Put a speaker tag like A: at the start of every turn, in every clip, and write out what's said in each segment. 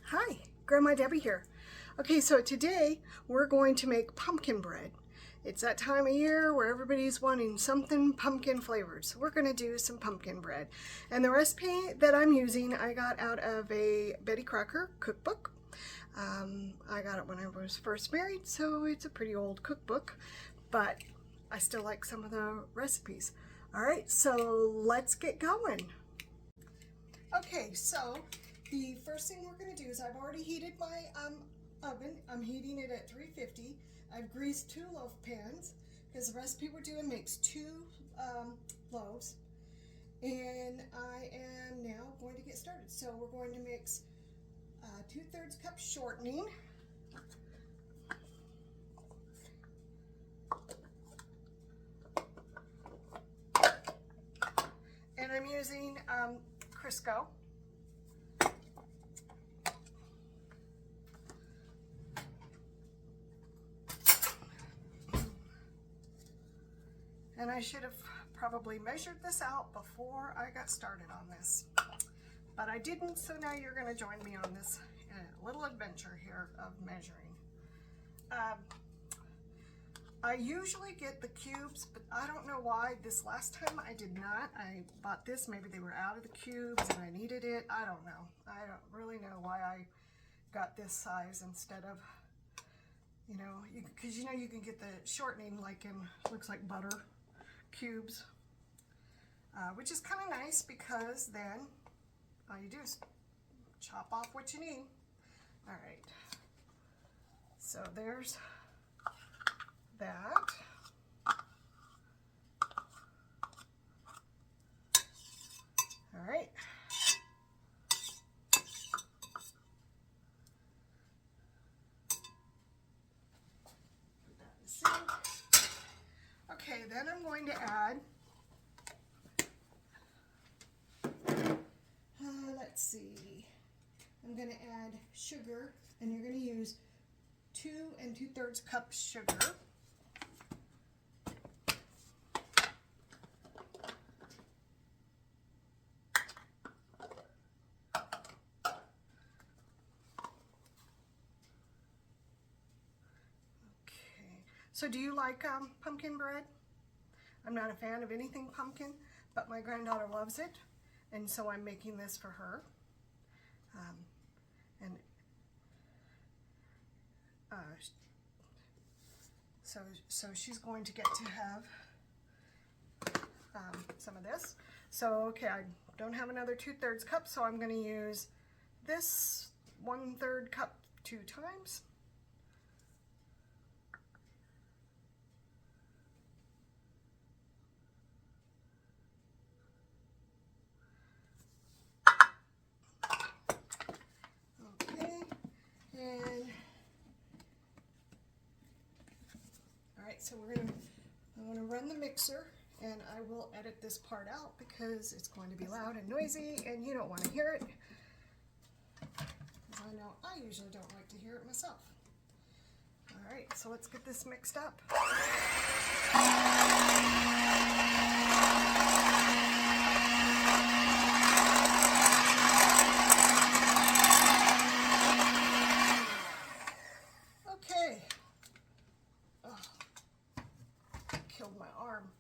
A: Hi, Grandma Debbie here. Okay, so today we're going to make pumpkin bread. It's that time of year where everybody's wanting something pumpkin flavored. So we're going to do some pumpkin bread. And the recipe that I'm using, I got out of a Betty Crocker cookbook. I got it when I was first married, so it's a pretty old cookbook, but I still like some of the recipes. All right, so let's get going. Okay, so the first thing we're going to do is I've already heated my oven. I'm heating it at 350. I've greased 2 loaf pans because the recipe we're doing makes 2 loaves. And I am now going to get started. So we're going to mix 2/3 cup shortening. And I'm using Crisco. And I should have probably measured this out before I got started on this, but I didn't, so now you're going to join me on this little adventure here of measuring. I usually get the cubes, but I don't know why this last time I did not. I bought this, maybe they were out of the cubes and I needed it. I don't know. I don't really know why I got this size instead of, because you can get the shortening like in, looks like butter cubes, which is kind of nice because then all you do is chop off what you need. All right, so there's that. All right. Okay, then I'm going to add, let's see, I'm going to add sugar, and you're going to use 2 2/3 cups sugar. Okay, so do you like pumpkin bread? I'm not a fan of anything pumpkin, but my granddaughter loves it, and so I'm making this for her. So she's going to get to have some of this. So okay, I don't have another 2/3 cup, so I'm going to use this 1/3 cup 2 times. Okay, and all right, so I'm going to run the mixer, and I will edit this part out because it's going to be loud and noisy and you don't want to hear it, because I know I usually don't like to hear it myself. All right, so let's get this mixed up. Okay. Oh, killed my arm.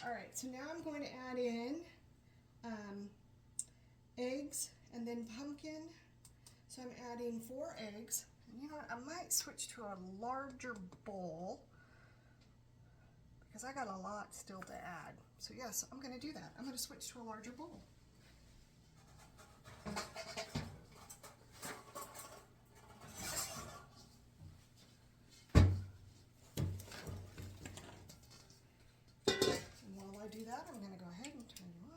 A: All right, so now I'm going to add in eggs and then pumpkin. So I'm adding 4 eggs. And you know what, I might switch to a larger bowl because I got a lot still to add. So yes, I'm going to do that. I'm going to switch to a larger bowl. And while I do that, I'm going to go ahead and turn you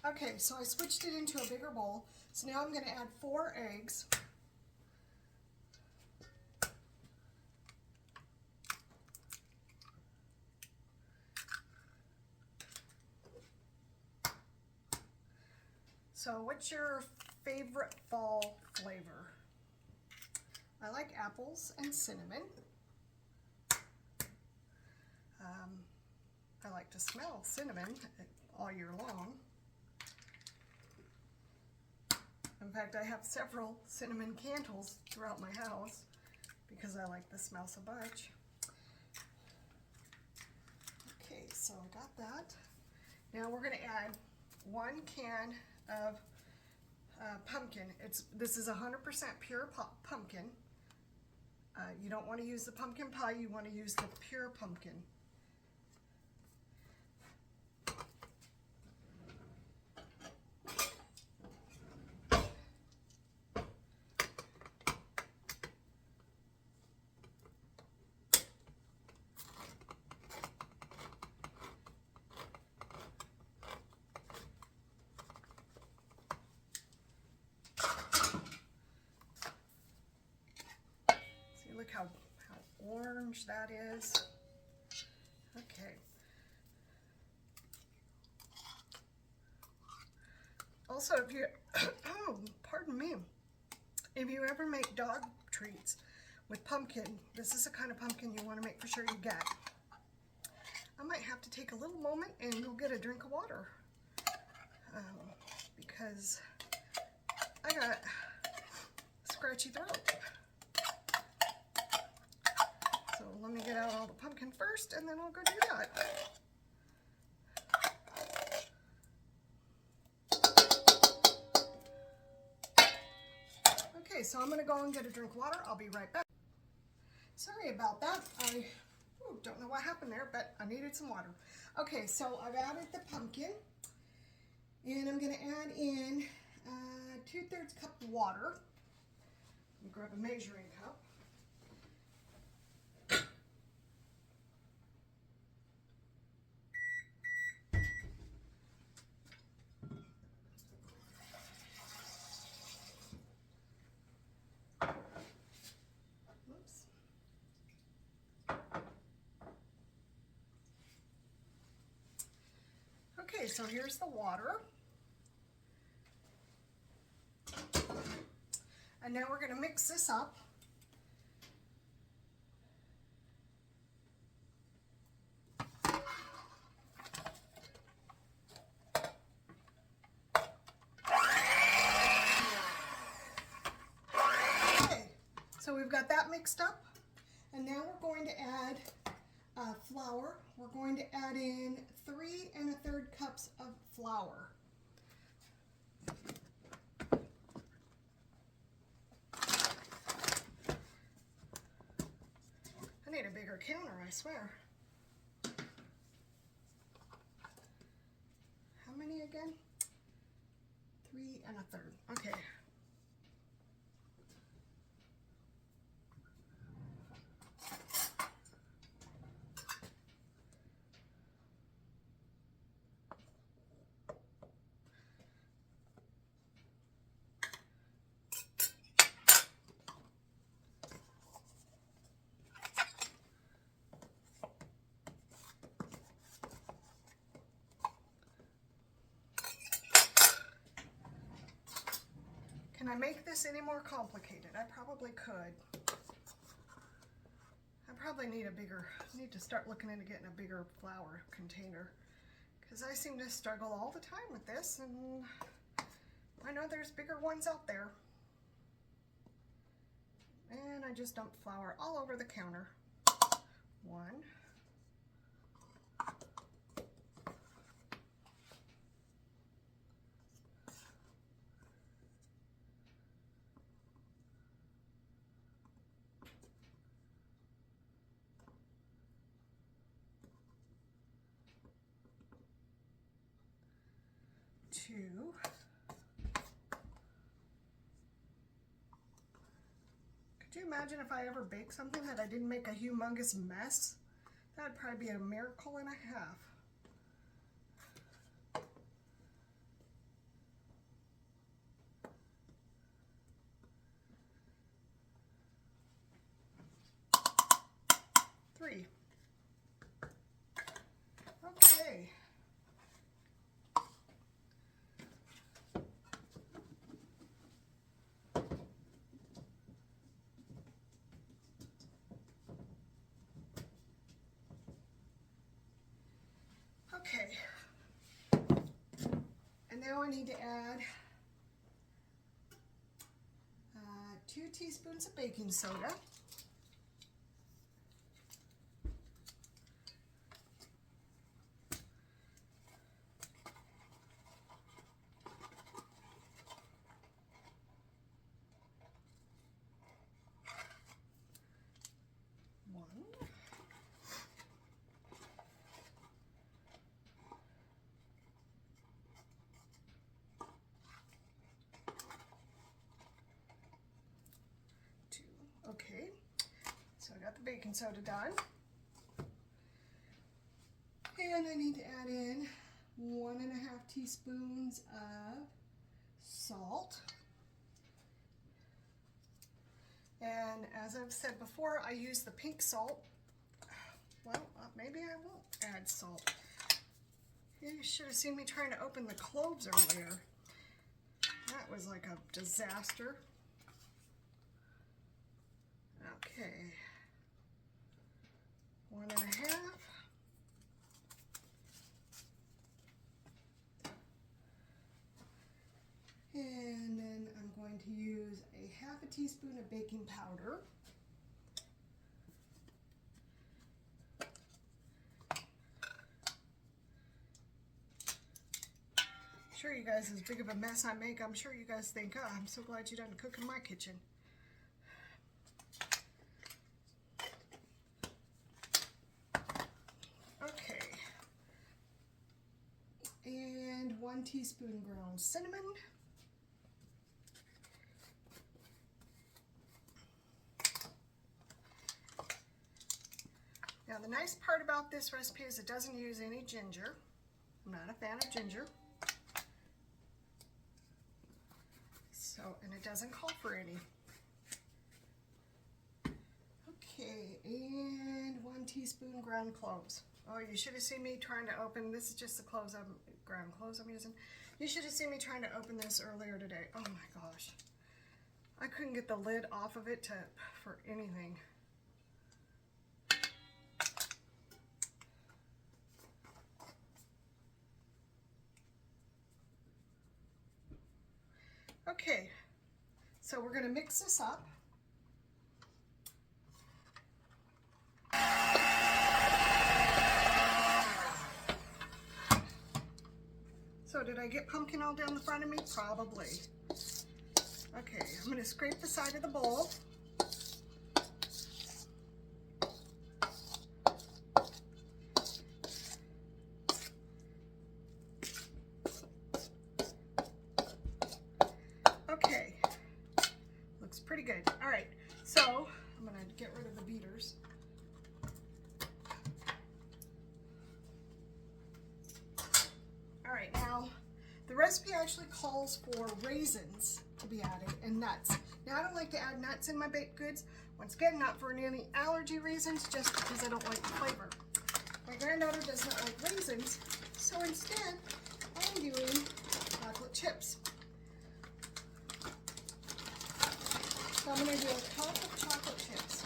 A: off. Okay, so I switched it into a bigger bowl. So now I'm going to add 4 eggs. So what's your favorite fall flavor? I like apples and cinnamon. I like to smell cinnamon all year long. I'm fact, I have several cinnamon candles throughout my house because I like the smell so much. Okay, so I got that. Now we're going to add 1 can of pumpkin. This is 100% pure pumpkin. You don't want to use the pumpkin pie, you want to use the pure pumpkin. Look how orange that is. Okay. Also, if you, oh, pardon me, if you ever make dog treats with pumpkin, this is the kind of pumpkin you want to make for sure you get. I might have to take a little moment and go get a drink of water because I got a scratchy throat. So let me get out all the pumpkin first, and then I'll go do that. Okay, so I'm going to go and get a drink of water. I'll be right back. Sorry about that. I don't know what happened there, but I needed some water. Okay, so I've added the pumpkin, and I'm going to add in 2/3 cup of water. Let me grab a measuring cup. Okay, so here's the water. And now we're going to mix this up. Okay, so we've got that mixed up. And now we're going to add flour. We're going to add in 3 1/3 cups of flour. I need a bigger counter, I swear. How many again? 3 1/3. Okay. Can I make this any more complicated? I probably could. I probably need to start looking into getting a bigger flour container, because I seem to struggle all the time with this, and I know there's bigger ones out there. And I just dumped flour all over the counter. 1. 2. Could you imagine if I ever baked something that I didn't make a humongous mess? That'd probably be a miracle and a half. Three. Okay. Okay. And now I need to add 2 teaspoons of baking soda. Okay, so I got the baking soda done. And I need to add in 1.5 teaspoons of salt. And as I've said before, I use the pink salt. Well, maybe I won't add salt. You should have seen me trying to open the cloves earlier. That was like a disaster. Okay, 1.5. And then I'm going to use a 1/2 teaspoon of baking powder. I'm sure you guys, as big of a mess I make, I'm sure you guys think, oh, I'm so glad you don't cook in my kitchen. And 1 teaspoon ground cinnamon. Now the nice part about this recipe is it doesn't use any ginger. I'm not a fan of ginger. So, and it doesn't call for any. Okay, and 1 teaspoon ground cloves. Oh, you should have seen me trying to open, this is just the ground cloves I'm using. You should have seen me trying to open this earlier today. Oh my gosh. I couldn't get the lid off of it for anything. Okay, so we're going to mix this up. So did I get pumpkin all down the front of me? Probably. Okay, I'm going to scrape the side of the bowl. Okay, looks pretty good. All right, so I'm going to get rid of the beaters. Alright, now the recipe actually calls for raisins to be added and nuts. Now I don't like to add nuts in my baked goods. Once again, not for any allergy reasons, just because I don't like the flavor. My granddaughter does not like raisins, so instead I'm doing chocolate chips. So I'm going to do a cup of chocolate chips.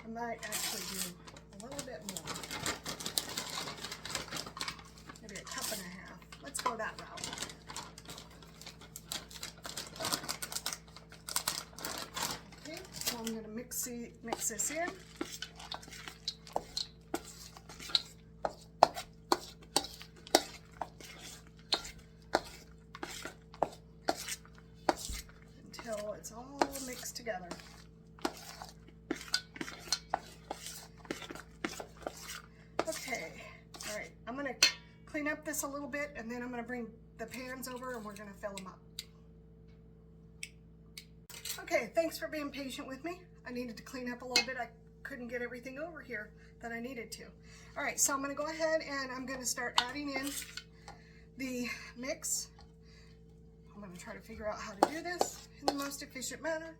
A: I might actually do a little bit more. Maybe 1.5 cups. Let's go that route. Okay, so I'm going to mix this in. Until it's all mixed together. Okay, all right, I'm going to clean up this a little bit and then I'm going to bring the pans over and we're going to fill them up. Okay, thanks for being patient with me. I needed to clean up a little bit. I couldn't get everything over here that I needed to. All right, so I'm going to go ahead and I'm going to start adding in the mix. I'm going to try to figure out how to do this in the most efficient manner.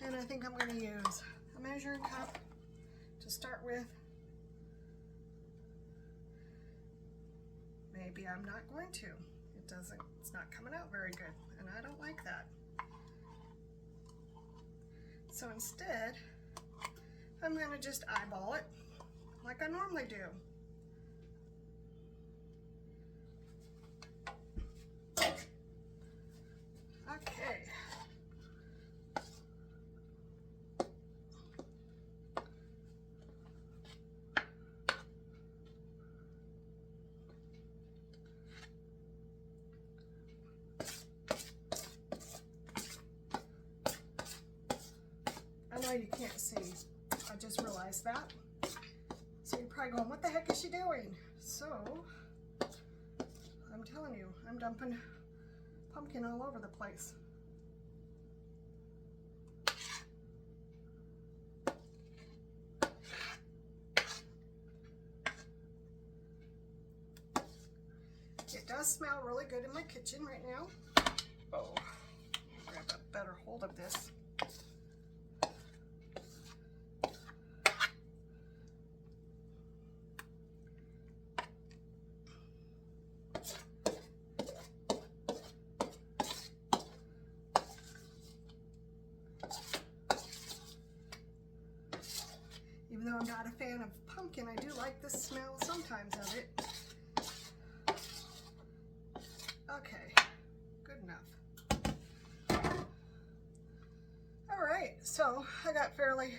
A: And I think I'm going to use a measuring cup to start with. Maybe I'm not going to. It's not coming out very good, and I don't like that. So instead, I'm going to just eyeball it like I normally do. realize that. So you're probably going, what the heck is she doing? So I'm telling you, I'm dumping pumpkin all over the place. It does smell really good in my kitchen right now. Oh, grab a better hold of this. Even though I'm not a fan of pumpkin, I do like the smell sometimes of it. Okay, good enough. All right, so I got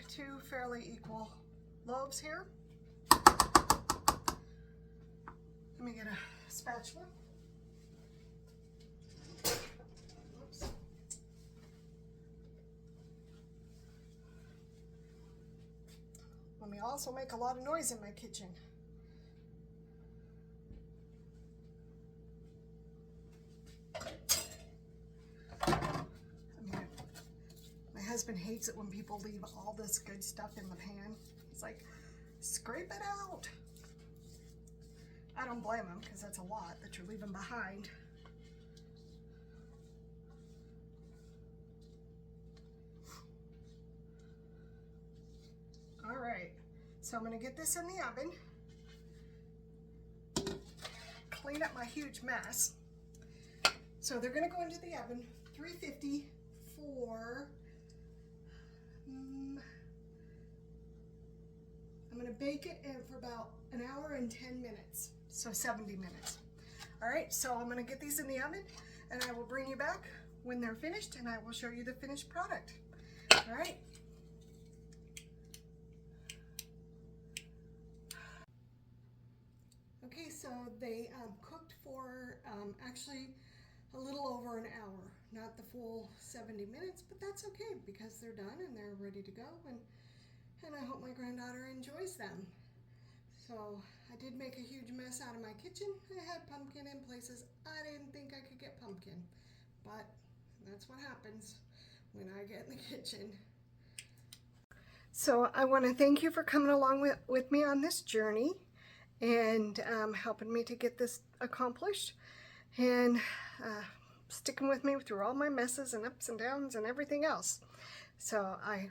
A: two fairly equal loaves here. Let me get a spatula. Oops. Let me also make a lot of noise in my kitchen. My husband hates it when people leave all this good stuff in the pan. He's like, scrape it out. I don't blame him, because that's a lot that you're leaving behind. All right, so I'm going to get this in the oven. Clean up my huge mess. So they're going to go into the oven, 350 for, I'm going to bake it in for about an hour and 10 minutes, so 70 minutes. All right, so I'm going to get these in the oven, and I will bring you back when they're finished, and I will show you the finished product. All right. Okay, so they cooked for actually a little over an hour, not the full 70 minutes, but that's okay because they're done and they're ready to go, and I hope my granddaughter enjoys them. So I did make a huge mess out of my kitchen. I had pumpkin in places I didn't think I could get pumpkin, but that's what happens when I get in the kitchen. So I want to thank you for coming along with me on this journey and helping me to get this accomplished, and sticking with me through all my messes and ups and downs and everything else. So I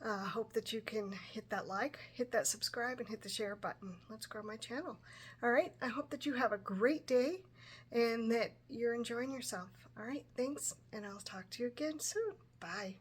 A: hope that you can hit that like, hit that subscribe, and hit the share button. Let's grow my channel. All right, I hope that you have a great day and that you're enjoying yourself. All right, thanks, and I'll talk to you again soon. Bye.